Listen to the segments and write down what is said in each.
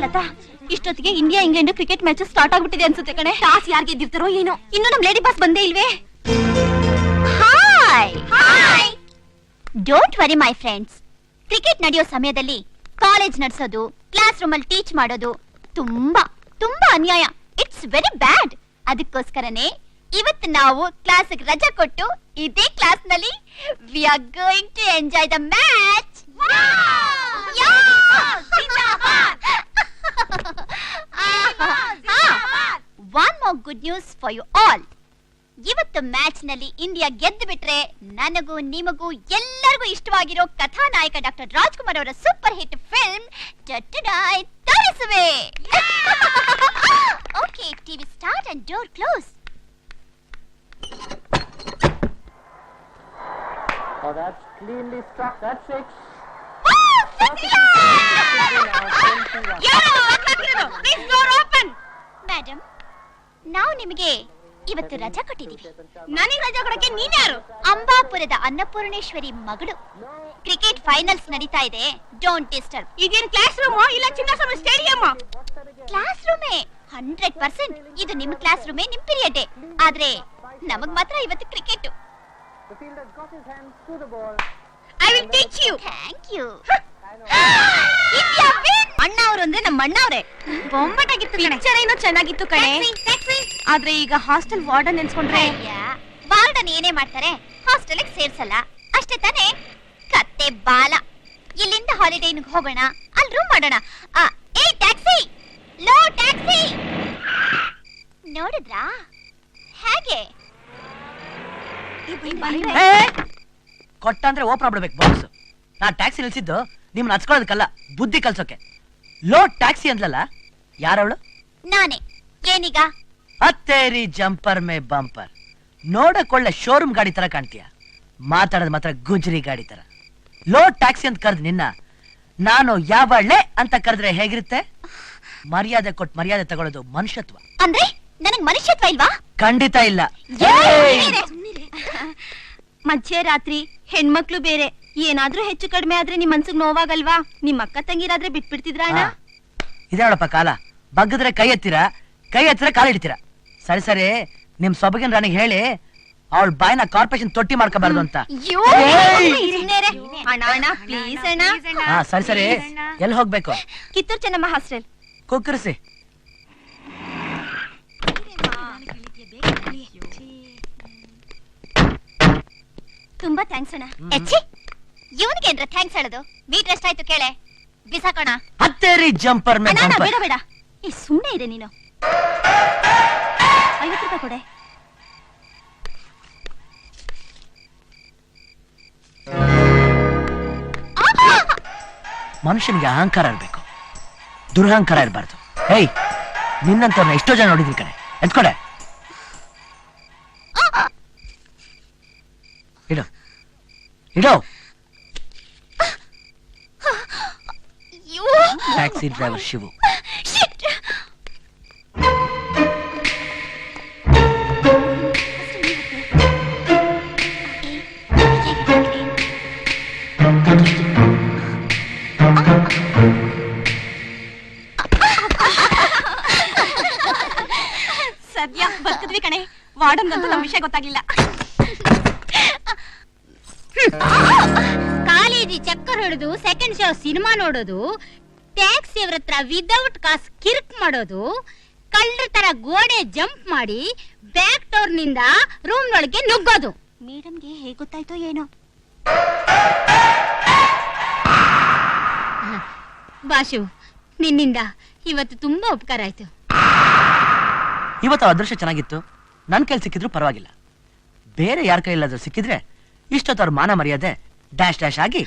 ಲತಾ, ಇಷ್ಟೊತ್ತಿಗೆ India England cricket match start ಆಗ್ಬಿಟ್ಟಿದೆ ಅನ್ಸುತ್ತೆ ಕಣೆ. ಟಾಸ್ ಯಾರು ಗೆದ್ದಿರ್ತಾರೋ ಏನೋ. ಇನ್ನು ನಮ್ ಲೇಡಿ ಬಾಸ್ ಬಂದೇ ಇಲ್ವೇ? Hi hi. Don't worry my friends. Cricket ನಡೆಯೋ ಸಮಯದಲ್ಲಿ ಕಾಲೇಜ್ ನಡೆಸೋದು, ಕ್ಲಾಸ್ ರೂಮ್ ಅಲ್ಲಿ ಟೀಚ್ ಮಾಡೋದು ತುಂಬಾ ತುಂಬಾ ಅನ್ಯಾಯ. It's very bad. ಅದಕ್ಕೋಸ್ಕರನೇ ಇವತ್ತು ನಾವು ಕ್ಲಾಸ್ ರಜಾ ಕೊಟ್ಟು ಇದೇ ಕ್ಲಾಸ್ ನಲ್ಲಿ we are going to enjoy the match. One more good news for you all. ಇವತ್ತು ಮ್ಯಾಚ್ ನಲ್ಲಿ ಇಂಡಿಯಾ ಗೆದ್ದು ಬಿಟ್ರೆ ನನಗೂ ನಿಮಗೂ ಎಲ್ಲರಿಗೂ ಇಷ್ಟವಾಗಿರೋ ಕಥಾನಾಯಕ ಡಾಕ್ಟರ್ ರಾಜ್ಕುಮಾರ್ ಅವರ ಸೂಪರ್ ಹಿಟ್ ಫಿಲ್ಮ್ ತೋರಿಸುವೆ. Okay, TV start and door close. Oh, that's cleanly struck. That's six. Madam, ನಾವು ನಿಮಗೆ ಇವತ್ತು ರಜಾ ಕೊಟ್ಟಿದ್ದೀವಿ. ನನಗೆ ರಜಾ ಕೊಡಕ್ಕೆ ನೀನ್ಯಾರು? ಅಂಬಾಪುರದ ಅನ್ನಪೂರ್ಣೇಶ್ವರಿ ಮಗಳು. ಕ್ರಿಕೆಟ್ ಫೈನಲ್ಸ್ ನಡೀತಾ ಇದೆ. Don't disturb. ಇದೇನ್ ಕ್ಲಾಸ್ ರೂಮೋ ಇಲ್ಲ ಚಿನ್ನಸ್ವಾಮಿ ಸ್ಟೇಡಿಯಂ? ಕ್ಲಾಸ್ ರೂಮೇ 100%. ಇದು ನಿಮ್ಮ ಕ್ಲಾಸ್ ರೂಮೇ, ನಿಮ್ ಪೀರಿಯಡ್. ಆದ್ರೆ ನಮಗ್ ಮಾತ್ರ ಇವತ್ತು cricket. The fielder got his hands to the ball. I will teach you. Thank you. ಅಣ್ಣ ಅವರು ಅಂದ್ರೆ ನಮ್ಮ ಅಣ್ಣವ್ರೆ. ಬೊಂಬಟಾಗಿತ್ತು ಕಣೆ. ಪಿಕ್ಚರ್ ಏನೋ ಚೆನ್ನಾಗಿತ್ತು ಕಣೆ. ಆದ್ರೆ ಈಗ ಹಾಸ್ಟೆಲ್ ವಾರ್ಡನ್ ನೆನ್ಸ್ಕೊಂಡ್ರೆ ವಾರ್ಡನ್ ಏನೇ ಮಾಡ್ತಾರೆ, ಹಾಸ್ಟೆಲ್ ಸೇರ್ಸಲ್ಲ ಅಷ್ಟೇ ತಾನೇ. ಕತ್ತೆ ಬಾಲ. ಇಲ್ಲಿಂದ ಹಾಲಿಡೇಗೆ ಹೋಗೋಣ, ಅಲ್ಲಿ ರೂಮ್ ಮಾಡೋಣ. ಏ ಟ್ಯಾಕ್ಸಿ, ಲೋ ಟ್ಯಾಕ್ಸಿ. ನೋಡಿದ್ರಾ ಹೇಗೆ? ಕೊಟ್ಟ ಅಂದ್ರೆ ಓಪನ್ ಮಾಡ್ಬೇಕು ಬಾಕ್ಸ್. ನಾ ಟ್ಯಾಕ್ಸಿ ನಿಲ್ಸಿದ್ದು ನಿಮ್ನ ಹಚ್ಕೊಳ್ಳೋದಕ್ಕಲ್ಲ, ಬುದ್ಧಿ ಕಲ್ಸೋಕೆ. Low taxi ಅಂದ್ಲಲ್ಲ, ಯಾರವಳು? ನಾನೇ. ಏನೀಗ? ಹತ್ತೇರಿ ಜಂಪರ್ ಮೇ ಬಂಪರ್. ನೋಡಕ್ ಒಳ್ಳೆ ಶೋರೂಮ್ ಗಾಡಿ ತರ ಕಾಣ್ತೀಯ, ಮಾತಾಡೋದ್ ಮಾತ್ರ ಗುಜರಿ ಗಾಡಿ ತರ. ಲೋ ಟ್ಯಾಕ್ಸಿ ಅಂತ ಕರೆದ್ ನಿನ್ನ ನಾನು ಯಾವಳೆ ಅಂತ ಕರೆದ್ರೆ ಹೇಗಿರುತ್ತೆ? ಮರ್ಯಾದೆ ಕೊಟ್ಟು ಮರ್ಯಾದೆ ತಗೊಳ್ಳೋದು ಮನುಷ್ಯತ್ವ. ಅಂದ್ರೆ ನನಗ್ ಮನುಷ್ಯತ್ವ ಇಲ್ವಾ? ಖಂಡಿತ ಇಲ್ಲ. ಮಧ್ಯರಾತ್ರಿ ಹೆಣ್ಮಕ್ಳು ಬೇರೆ. ಏನಾದ್ರೂ ಹೆಚ್ಚು ಕಡಿಮೆ ಆದ್ರೆ ನಿಮ್ ಮನ್ಸಿಗೆ ನೋವಾಗಲ್ವಾ? ನಿಮ್ ಅಕ್ಕ ತಂಗಿರಾದ್ರೆ ಬಿಟ್ಬಿಡ್ತಿದ್ರ ಅಣ್ಣ? ಇದೇಳಪ್ಪ ಕಾಲ. ಬಗ್ಗದ್ರೆ ಕೈ ಎತ್ತಿರ, ಕೈ ಎತ್ತಿರ ಕಾಲ ಇಡ್ತೀರ. ಸರಿ ಸರಿ, ನಿಮ್ ಸೊಬಗಿನ ರಾಣಿಗೆ ಹೇಳಿ ಅವಳ ಬಾಯಿನ ಕಾರ್ಪೊರೇಷನ್ ತೊಟ್ಟಿ ಮಾಡ್ಕೋಬಾರ್ದು ಅಂತ. ಸರಿ ಸರಿ, ಎಲ್ಲಿ ಹೋಗ್ಬೇಕು? ಕಿತ್ತೂರ್ ಚೆನ್ನಮ್ಮ ಹಾಸ್ಟೆಲ್. ಕುಕ್ಕರ್ಸಿ. ತುಂಬಾ ಥ್ಯಾಂಕ್ಸ್ ಅಣ್ಣ. ಎಚ್ಚಿ, ಇವನಿಗೇನ್ರ ಥ್ಯಾಂಕ್ಸ್ ಹೇಳೋದು? ಮೀಟರ್ ಎಷ್ಟಾಯ್ತು ಕೇಳೆ, ಬಿಸಾಕೋಣ. ಹತ್ತೇರಿ ಜಂಪರ್ ಮೇ ಬಂಪರ್. ಬೇಡ ಬೇಡ, ಈ ಸುಮ್ಮನೆ ಇದೆ ನೀನು. 50 ರೂಪಾಯಿ ಕೊಡೆ. ಮನುಷ್ಯನಿಗೆ ಅಹಂಕಾರ ಇರ್ಬೇಕು, ದುರಹಂಕಾರ ಇರಬಾರ್ದು. ಹೇಯ್, ನಿನ್ನಂತವ್ರನ್ನ ಎಷ್ಟೋ ಜನ ನೋಡಿದ್ರಿ ಕಣೆ. ಎತ್ಕೊಡೆ. ಇಡು ಇಡು. Taxi driver Shivu. ಸದ್ಯ ಬದುಕಿದ್ವಿ ಕಣೆ. ವಾರ್ಡನ್ ಅಂತ ನಮ್ ವಿಷಯ ಗೊತ್ತಾಗ್ಲಿಲ್ಲ. ಕಾಲೇಜಿ ಚಕ್ಕರ್ ಹೊಡೆದು ಸೆಕೆಂಡ್ ಶೋ ಸಿನಿಮಾ ನೋಡೋದು, ಟ್ಯಾಕ್ಸಿ ಅವ್ರ ಹತ್ರ ವಿದೌಟ್ ಕಾಸ್ ಕಿರ್ಕ್ ಮಾಡೋದು, ಕಳ್ಳರ ತರ ಗೋಡೆ ಜಂಪ್ ಮಾಡಿ ಬ್ಯಾಕ್ ಡೋರ್ ನಿಂದ ರೂಮ್ ನೊಳಗೆ ನುಗ್ಗೋದು. ಮೇಡಮ್ಗೆ ಹೇಗೆ ಗೊತ್ತಾಯ್ತೋ ಏನೋ. ಬಾಶು, ನಿನ್ನಿಂದ ಇವತ್ತು ತುಂಬಾ ಉಪಕಾರ ಆಯ್ತು. ಇವತ್ತು ಅದೃಶ್ಯ ಚೆನ್ನಾಗಿತ್ತು. ನನ್ ಕೈಲಿ ಸಿಕ್ಕಿದ್ರು ಪರವಾಗಿಲ್ಲ. ಬೇರೆ ಯಾರ ಕೈಲಾದ್ರೂ ಸಿಕ್ಕಿದ್ರೆ ಇಷ್ಟೊತ್ತವ್ರ ಮಾನ ಮರ್ಯಾದೆ ಡ್ಯಾಶ್ ಡ್ಯಾಶ್ ಆಗಿ,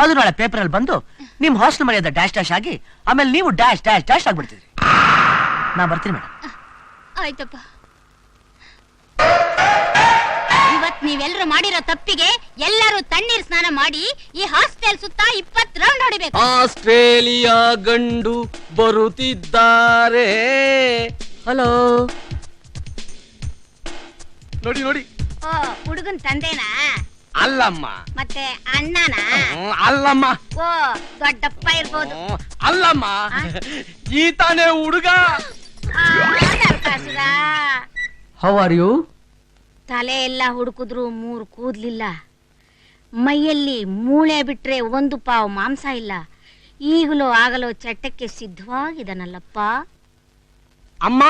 ಅದು ನಾಳೆ ಪೇಪರ್ ಅಲ್ಲಿ ಬಂದು ನಿಮ್ ಹಾಸ್ಟೆಲ್ ಮರ್ಯಾದೆ ಡ್ಯಾಶ್ ಡ್ಯಾಶ್ ಆಗಿ, ಆಮೇಲೆ ನೀವು ಡ್ಯಾಶ್ ಡ್ಯಾಶ್ ಡ್ಯಾಶ್ ಆಗ್ಬಿಡ್ತೀರಿ. ನಾ ಬರ್ತೀನಿ ಮೇಡಮ್. ಆಯ್ತಪ್ಪ. ಇವತ್ ನೀವೆಲ್ಲರೂ ಮಾಡಿರೋ ತಪ್ಪಿಗೆ ಎಲ್ಲರೂ ತಣ್ಣೀರ್ ಸ್ನಾನ ಮಾಡಿ ಈ ಹಾಸ್ಟೆಲ್ ಸುತ್ತ 20 ರೌಂಡ್ ಹೊಡಿಬೇಕು. ಆಸ್ಟ್ರೇಲಿಯಾ ಗಂಡು ಬರುತ್ತಿದ್ದಾರೆ. ಹಲೋ, ನೋಡಿ ನೋಡಿ. ಹುಡುಗನ್ ತಂದೆನಾ? ಅಲ್ಲಮ್ಮ. ಮತ್ತೆ ಅಣ್ಣನ? ಅಲ್ಲಮ್ಮ. ಓ ದೊಡ್ಡಪ್ಪ ಇರ್ಬೋದು. ಅಲ್ಲಮ್ಮ, ಈ ತಾನೇ ಹುಡುಗ. How are you? ತಲೆ ಎಲ್ಲ ಹುಡುಕಿದ್ರು 3 ಕೂದ್ಲಿಲ್ಲ, ಮೈಯಲ್ಲಿ ಮೂಳೆ ಬಿಟ್ರೆ 1 ಪಾವು ಮಾಂಸ ಇಲ್ಲ. ಈಗಲೂ ಆಗಲೋ ಚಟ್ಟಕ್ಕೆ ಸಿದ್ಧವಾಗಿದನಲ್ಲಪ್ಪ. ಅಮ್ಮ,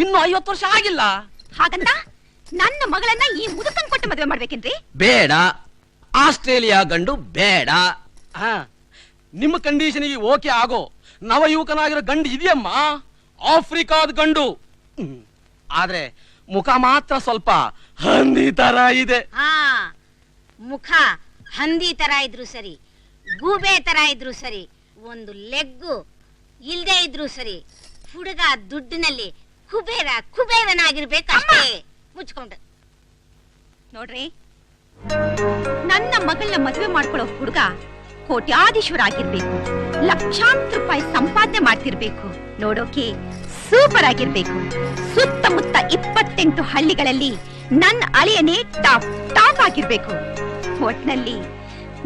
ಇನ್ನು 50 ವರ್ಷ ಆಗಿಲ್ಲ. ಹಾಗಂತ ನನ್ನ ಮಗಳನ್ನ ಈ ಮುದುಕನ್ ಕೊಟ್ಟು ಮದುವೆ ಮಾಡ್ಬೇಕೇನ್ರಿ? ಬೇಡ, ಆಸ್ಟ್ರೇಲಿಯಾ ಗಂಡು ಬೇಡ. ನಿಮ್ಮ ಕಂಡೀಷನ್ಗೆ ಓಕೆ ಆಗೋ ನವಯುವಕನಾಗಿರೋ ಗಂಡು ಇದೆಯಮ್ಮ, ಆಫ್ರಿಕಾದ ಗಂಡು. ಆದ್ರೆ ಮುಖ ಮಾತ್ರ ಸ್ವಲ್ಪ ಹಂದಿ ತರ ಇದೆ. ಮುಖ ಹಂದಿ ತರ ಇದ್ರು ಸರಿ, ಗೂಬೆ ತರ ಇದ್ರು ಸರಿ, 1 ಲೆಗ್ಗು ಇಲ್ದೇ ಇದ್ರು ಸರಿ, ಹುಡುಗ ದುಡ್ಡಿನಲ್ಲಿ ಕುಬೇರನಾಗಿರ್ಬೇಕಷ್ಟೇ. ಮುಚ್ಕೊಂಡು ನೋಡ್ರಿ, ನನ್ನ ಮಗಳನ್ನ ಮದುವೆ ಮಾಡ್ಕೊಳ್ಳೋ ಹುಡುಗ ಕೋಟ್ಯಾಧೀಶ್ವರ ಆಗಿರ್ಬೇಕು, ಲಕ್ಷಾಂತರ ರೂಪಾಯಿ ಸಂಪಾದನೆ ಮಾಡ್ತಿರ್ಬೇಕು, ನೋಡೋಕೆ ಸೂಪರ್ ಆಗಿರ್ಬೇಕು, ಸುತ್ತಮುತ್ತ 28 ಹಳ್ಳಿಗಳಲ್ಲಿ ನನ್ನ ಅಳಿಯನೇ ಟಾಪ್ ಆಗಿರ್ಬೇಕು, ಒಟ್ನಲ್ಲಿ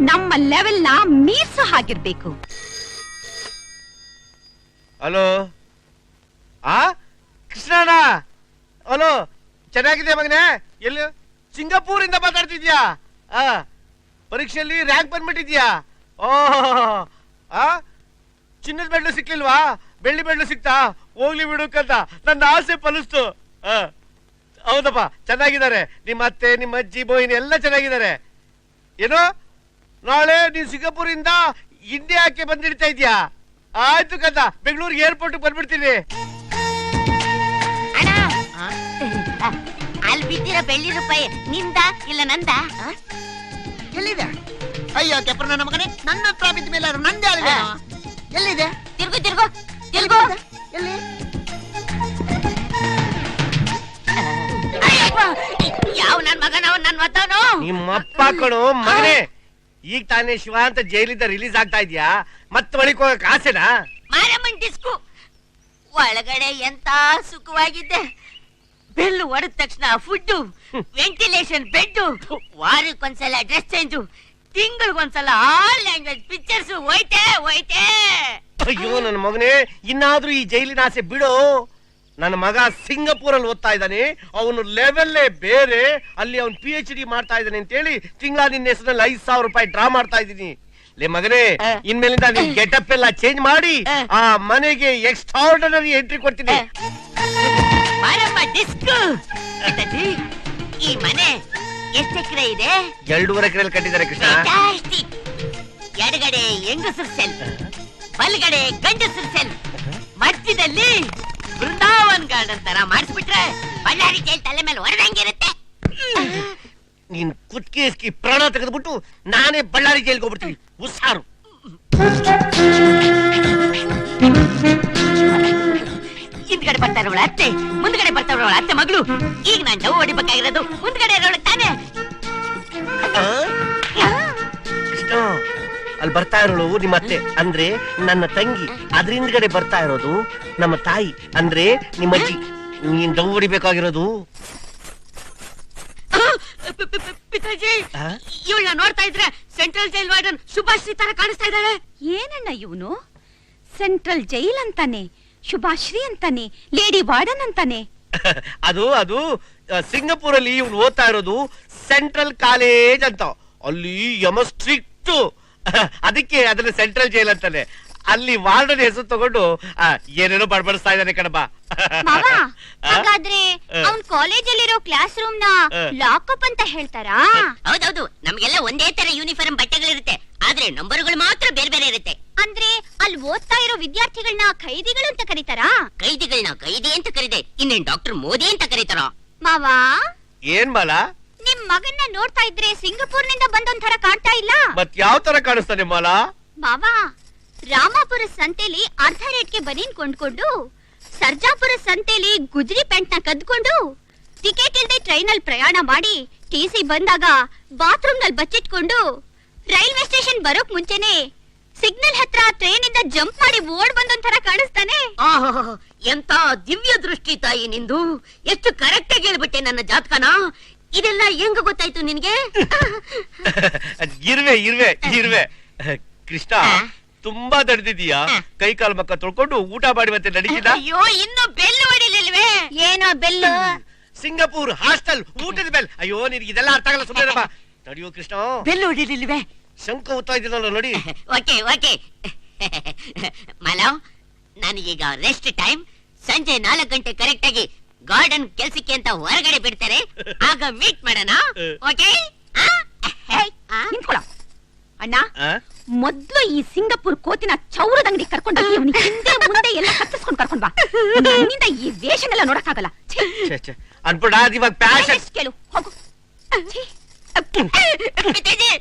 ನಮ್ಮ ಲೆವೆಲ್ ನ ಮೀರ್ಸೋ ಹಾಗಿರ್ಬೇಕು. ಹಲೋ, ಕೃಷ್ಣಣ್ಣ. ಹಲೋ, ಚೆನ್ನಾಗಿದೆ ಮಗನೇ. ಎಲ್ಲಿ? ಸಿಂಗಾಪುರ್ ಇಂದ ಮಾತಾಡ್ತಿದ್ಯಾ? ಪರೀಕ್ಷೆಯಲ್ಲಿ ರ್ಯಾಂಕ್ ಬಂದ್ಬಿಟ್ಟಿದ್ಯಾ? ಚಿನ್ನದ ಮೆಡ್ಲು ಸಿಕ್ಲಿಲ್ವಾ? ಬೆಳ್ಳಿ ಮೆಡ್ಲು ಸಿಕ್ತಾ? ಹೋಗ್ಲಿ ಬಿಡುಕಂತ ನನ್ನ ಆಸೆ ಫಲಿಸ್ತು. ಹೌದಪ್ಪ, ಚೆನ್ನಾಗಿದ್ದಾರೆ. ನಿಮ್ಮ ಅತ್ತೆ, ನಿಮ್ಮ ಅಜ್ಜಿ, ಬೋಯಿನಿ ಎಲ್ಲ ಚೆನ್ನಾಗಿದ್ದಾರೆ. ಏನೋ ನಾಳೆ ನೀನ್ ಸಿಂಗಾಪುರ್ ಇಂದ ಇಂಡಿಯಾಕ್ಕೆ ಬಂದಿಡ್ತಾ ಇದ್ಯಾ? ಆಯ್ತು ಕದ, ಬೆಂಗಳೂರಿಗೆ ಏರ್ಪೋರ್ಟ್ ಬಂದ್ಬಿಡ್ತೀನಿ. ಅಲ್ಲಿ ಬಿದ್ದಿರೋ ಬೆಳ್ಳಿ ರೂಪಾಯಿ ನಿಂದ ಇಲ್ಲ ನಂದ? ಎಲ್ಲಿದೆ? ಅಯ್ಯೋ ಕೆಪ್ರ ನನ್ನ ಮಗನೇ, ನನ್ನ ಹತ್ರ ಬಿದ್ದ ಮೇಲೆ ನಂದೇ ಅಲ್ವೇ? ಎಲ್ಲಿದೆ? ತಿರ್ಗು ಎಲ್ಲಿ? ಯಾವ ನನ್ ಮಗನವ ನನ್ ಮತ್ತವನು? ನಿಮ್ಮಪ್ಪ ಕಣೋ ಮಗನೇ. ಈಗ ತಾನೇ ಶಿವ ಅಂತ ಜೈಲಿಂದ ರಿಲೀಸ್ ಆಗ್ತಾ ಇದ್ಯಾ? ಮತ್ತೆ ಒಳಗೆ ಹೋಗಕ್ ಆಸೆನಾ? ಮಾರಮ್ಮನ್ ಡಿಸ್ಕು ಒಳಗಡೆ ಎಂತ ಸುಖವಾಗಿದ್ದೆ. ಬೆಲ್ಲು ಹೊಡೆದ ತಕ್ಷಣ ಫುಡ್, ವೆಂಟಿಲೇಷನ್ ಬೆಡ್, ವಾರಕ್ಕೊಂದ್ಸಲ ಡ್ರೆಸ್ ಚೇಂಜು, ತಿಂಗಳಿಗೊಂದ್ಸಲ ಆಲ್ ಲ್ಯಾಂಗ್ವೇಜ್ ಪಿಕ್ಚರ್ಸ್. ಹೋಯ್ತೆ ಅಯ್ಯೋ ನನ್ನ ಮಗನೇ, ಇನ್ನಾದ್ರೂ ಈ ಜೈಲಿನ ಆಸೆ ಬಿಡು. ನನ್ನ ಮಗ ಸಿಂಗಾಪುರಲ್ಲಿ ಓದ್ತಾ ಇದ್ದಾನೆ, ಅವನು ಲೆವೆಲ್ಲೇ ಬೇರೆ. ಅಲ್ಲಿ ಅವನು PhD ಮಾಡ್ತಾ ಇದ್ದಾನೆ ಅಂತ ಹೇಳಿ ತಿಂಗಳ ನಿನ್ನ ಹೆಸರಲ್ಲಿ 5,000 ರೂಪಾಯಿ ಡ್ರಾ ಮಾಡ್ತಾ ಇದ್ದೀನಿ. ಲೇ ಮಗನೇ, ಇನ್ಮೇಲಿಂದ ನಿನ್ ಗೆಟಪ್ ಎಲ್ಲ ಚೇಂಜ್ ಮಾಡಿ ಆ ಮನೆಗೆ ಎಕ್ಸ್ಟ್ರಾರ್ಡಿನರಿ ಎಂಟ್ರಿ ಕೊಡ್ತೀನಿ. ಮಾರಮ್ಮ ಡಿಸ್ಕ್. ಈ ಮನೆ ಎಷ್ಟು ಎಕರೆ ಇದೆ? 2.5 ಎಕರೆಯಲ್ಲಿ ಕಟ್ಟಿದ್ದಾರೆ ಕೃಷ್ಣ. ಎಡಗಡೆ ಹೆಂಗಸರು ಸೆಲ್, ಬಲಗಡೆ ಗಂಡಸರು ಸೆಲ್, ಮಧ್ಯದಲ್ಲಿ ಬೃಂದಾವನ್ ಗಾರ್ಡನ್ ತರ ಮಾಡಿಸ್ಬಿಟ್ರೆ ಬಳ್ಳಾರಿ ಜೈಲ್ ತಲೆ ಮೇಲೆ ಹೊರದಂಗಿರುತ್ತೆ. ನೀನ್ ಕುತ್ಕೇಸ್ಕಿ ಪ್ರಾಣ ತೆಗೆದ್ಬಿಟ್ಟು ನಾನೇ ಬಳ್ಳಾರಿ ಜೈಲ್ಗೆ ಹೋಗ್ಬಿಡ್ತೀನಿ. ಹುಷಾರು. ಹಿಂದ್ಗಡೆ ಬರ್ತಾ ಇರೋಳ ಅತ್ತೆ, ಮುಂದ್ಗಡೆ ಬರ್ತಾ ಇರೋಳ ಅತ್ತೆ ಮಗಳು. ಈಗ ನಾನು ಡವ್ ಹೊಡಿಬೇಕಾಗಿರೋದು ಮುಂದ್ಗಡೆ ಇರೋಳ ತಾನೆ. ಕೃಷ್ಣ, ಅಲ್ಲಿ ಬರ್ತಾ ಇರೋಳು ನಿಮ್ಮ ಅತ್ತೆ ಅಂದ್ರೆ ನನ್ನ ತಂಗಿ. ಅದ್ರ ಹಿಂದ್ಗಡೆ ಬರ್ತಾ ಇರೋದು ನಮ್ಮ ತಾಯಿ ಅಂದ್ರೆ ನಿಮ್ಮ ಅಜ್ಜಿ. ನೀನ್ ಡವ್ ಹೊಡಿಬೇಕಾಗಿರೋದು. ಪಿತಾಜಿ, ಇವಳನ್ನ ನೋಡ್ತಾ ಇದ್ರೆ ಸೆಂಟ್ರಲ್ ಜೈಲ್ ವಾರ್ಡನ್ ಸುಭಾಶ್ರೀ ತರ ಕಾಣಿಸ್ತಾ ಇದ್ದಾಳೆ. ಏನಣ್ಣ ಇವನು? ಸೆಂಟ್ರಲ್ ಜೈಲ್ ಅಂತಾನೆ, ಶುಭಾಶ್ರೀ ಅಂತಾನೆ, ಲೇಡಿ ವಾರ್ಡನ್ ಅಂತಾನೆ. ಅದು ಸಿಂಗಾಪುರಲ್ಲಿ ಇವ್ನು ಓದ್ತಾ ಇರೋದು ಸೆಂಟ್ರಲ್ ಕಾಲೇಜ್ ಅಂತ. ಅಲ್ಲಿ ಯಮ ಸ್ಟ್ರಿಕ್ಟ್, ಅದಕ್ಕೆ ಅದನ್ನ ಸೆಂಟ್ರಲ್ ಜೈಲ್ ಅಂತಾನೆ. ಅಲ್ಲಿ ವಾರ್ಡನ್ ಹೆಸರು ತಗೊಂಡು ಏನೇನೋ ಬಡಬಡಿಸ್ತಾ ಇದ್ದಾನೆ ಕಣಬ. ಹಾಗಾದ್ರೆ ಅವ್ನ್ ಕಾಲೇಜಲ್ಲಿರೋ ಕ್ಲಾಸ್ ರೂಮ್ ನ ಲಾಕಪ್ ಅಂತ ಹೇಳ್ತಾರಾ? ಹೌದೌದು, ನಮ್ಗೆಲ್ಲ ಒಂದೇ ತರ ಯೂನಿಫಾರ್ಮ್ ಬಟ್ಟೆಗಳಿರುತ್ತೆ, ಆದ್ರೆ ನಂಬರ್ಗಳು ಮಾತ್ರ ಬೇರೆ ಬೇರೆ ಇರುತ್ತೆ. ಅಂದ್ರೆ ಅಲ್ಲಿ ಓದ್ತಾ ಇರೋ ವಿದ್ಯಾರ್ಥಿಗಳನ್ನ ಖೈದಿಗಳು ಅಂತ ಕರೀತಾರಾ? ಖೈದಿಗಳನ್ನ ಖೈದಿ ಅಂತ ಕರೀದೆ, ಇನ್ನೇನ್ ಡಾಕ್ಟರ್ ಮೋದಿ ಅಂತ ಕರೀತಾರ? ಮಾವಾ, ಏನ್ ಮಾಲ? ನಿಮ್ ಮಗನ್ನ ನೋಡ್ತಾ ಇದ್ರೆ ಸಿಂಗಾಪುರ್ ನಿಂದ ಬಂದೊಂಥರ ಕಾಣ್ತಾ ಇಲ್ಲ? ಮತ್ ಯಾವ ತರ ಕಾಣಿಸ್ತಾನೆ ಮಾಲ? ಮಾವಾ, ರಾಮಾಪುರ ಸಂತೆಲಿ ಅರ್ಧ ರೇಟ್ಗೆ ಬನೀನ್ ಕೊಂಡ್ಕೊಂಡು, ಸರ್ಜಾಪುರ ಸಂತೆಲಿ ಗುಜ್ರಿ ಪ್ಯಾಂಟ್ ನ ಕದ್ಕೊಂಡು, ಟಿಕೆಟ್ ಇಲ್ದೆ ಟ್ರೈನ್ ಅಲ್ಲಿ ಪ್ರಯಾಣ ಮಾಡಿ TC ಬಂದಾಗ ಬಾತ್ರೂಮ್ ನಲ್ಲಿ ಬಚ್ಚಿಟ್ಕೊಂಡು, ರೈಲ್ವೆ ಸ್ಟೇಷನ್ ಬರೋಕ್ ಮುಂಚೆನೆ ಸಿಗ್ನಲ್ ಹತ್ರ ಟ್ರೈನ್ ಇಂದ ಜಂಪ್ ಮಾಡಿ ಓಡ್ ಬಂದೊಂಥರ ಕಾಣಿಸ್ತಾನೆ. ಎಂತ ದಿವ್ಯ ದೃಷ್ಟಿ ತಾಯಿ ನಿಂದು. ಎಷ್ಟು ಕರೆಕ್ಟ್ ಆಗಿ ಹೇಳ್ಬಿಟ್ಟೆ ನನ್ನ ಜಾತಕನ. ಇದೆಲ್ಲ ಹೆಂಗ ಗೊತ್ತಾಯ್ತು ನಿನ್ಗೆ? ಇರ್ವೆ ಇರ್ವೆ ಇರ್ವೆ ಕೃಷ್ಣ ತುಂಬಾ ದಡ್ದಿದೀಯಾ ಕೈ ಕಾಲು ಮಕ್ಕ ತೊಳ್ಕೊಂಡು ಊಟ ಮಾಡಿ ಮತ್ತೆ ನಡೀತಿದ್ದ. ಅಯ್ಯೋ ಇನ್ನು ಬೆಲ್ಲು ಹೊಡಿಲಿಲ್ವೇ? ಏನೋ ಬೆಲ್ಲು? ಸಿಂಗಪೂರ್ ಹಾಸ್ಟೆಲ್ ಊಟದ ಬೆಲ್. ಅಯ್ಯೋ ನಿನ್ಗೆ ಇದೆಲ್ಲ ಅರ್ಥ ಆಗಲ್ಲ, ಸುಮ್ಮನೆ ತಡಿಯೋ ಕೃಷ್ಣ. ಬೆಲ್ಲು ಹೊಡಿಲಿಲ್ವೇ? ಶಂಕ ಹೋಗ್ತಾ ಇದ್ದೀನಲ್ಲ ನೋಡಿ. ಓಕೆ ಓಕೆ ಮಾಲವ್, ನನಗೀಗ ರೆಸ್ಟ್ ಟೈಮ್. ಸಂಜೆ 4 ಗಂಟೆ ಕರೆಕ್ಟ್ ಆಗಿ ಗಾರ್ಡನ್ ಕೆಲ್ಸಕ್ಕೆ ಅಂತ ಹೊರಗಡೆ ಬಿಡ್ತಾರೆ, ಆಗ ಮೀಟ್ ಮಾಡೋಣ. ಓಕೆ? ನಿಂತ್ಕೊಳ್ಳ ಅಣ್ಣ. ಆ? ಮೊದ್ಲು ಈ ಸಿಂಗಪುರ್ ಕೋತಿನ ಚೌರದ ಅಂಗಡಿ ಕರ್ಕೊಂಡೋಗಿ ಅವನಿಗೆ ಹಿಂದೆ ಮುಂದೆ ಎಲ್ಲ ಕತ್ತಿಸ್ಕೊಂಡು ಕರ್ಕೊಂಡ್ ಬಾ. ನನ್ನಿಂದ ಈ ವೇಷನೆಲ್ಲ ನೋಡಕ್ಕಾಗಲ್ಲ. ಛೆ, ಛೆ. ಅನ್ಪುಡ ಇವಾಗ ಪ್ಯಾಷನ್ ಕೇಳು ಹೋಗು. ಛೀ. ಪಿತಾಜಿ